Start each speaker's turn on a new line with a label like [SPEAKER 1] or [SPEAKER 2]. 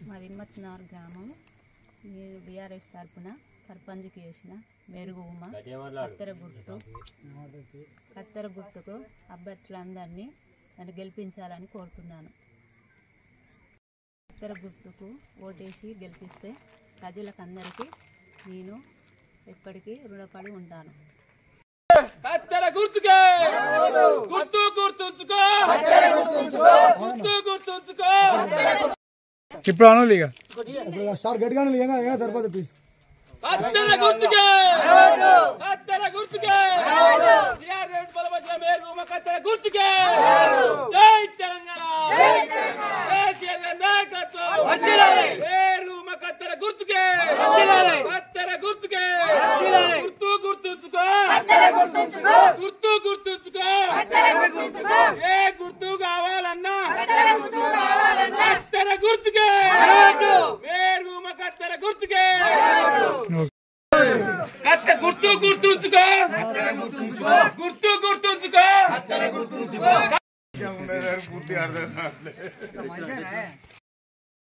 [SPEAKER 1] మాది హిమ్మత్నగర్ గ్రామం. నేను బీఆర్ఎస్ తరఫున సర్పంచ్కి చేసిన మెరుగు ఉమ కత్తెర గుర్తుకు అభ్యర్థులందరినీ నన్ను గెలిపించాలని కోరుతున్నాను. కత్తెర గుర్తుకు ఓటేసి గెలిపిస్తే ప్రజలకందరికీ నేను ఎప్పటికీ రుణపడి ఉంటాను.
[SPEAKER 2] కత్తెర గుర్తుకే గుర్తు గుర్తుంచుకో గుర్తు గుర్తుంచుకో.
[SPEAKER 3] ఇప్పుడు అనోలిగా
[SPEAKER 4] స్టార్ గట్టిగానే లేగా ఏగా సరిపోతుంది.
[SPEAKER 2] కత్తెర గుర్తుకే కత్తెర గుర్తుకే టిఆర్ఎస్ బలపరిచిన మేరకు కత్తెర గుర్తుకే. జై తెలంగాణ కేసీఆర్ గారి నాయకత్వం మేరు కత్తెర గుర్తుకే కత్తెర గుర్తుకే. గుర్తు గుర్తుంచుకో గుర్తు గుర్తుంచుకో. ఏ గుర్తు కావాలన్నా కత్తెర గుర్తుకే మేరు కత్తెర గుర్తుకే. కత్తెర గుర్తు గుర్తుంచుకో గుర్తు గుర్తుంచుకో.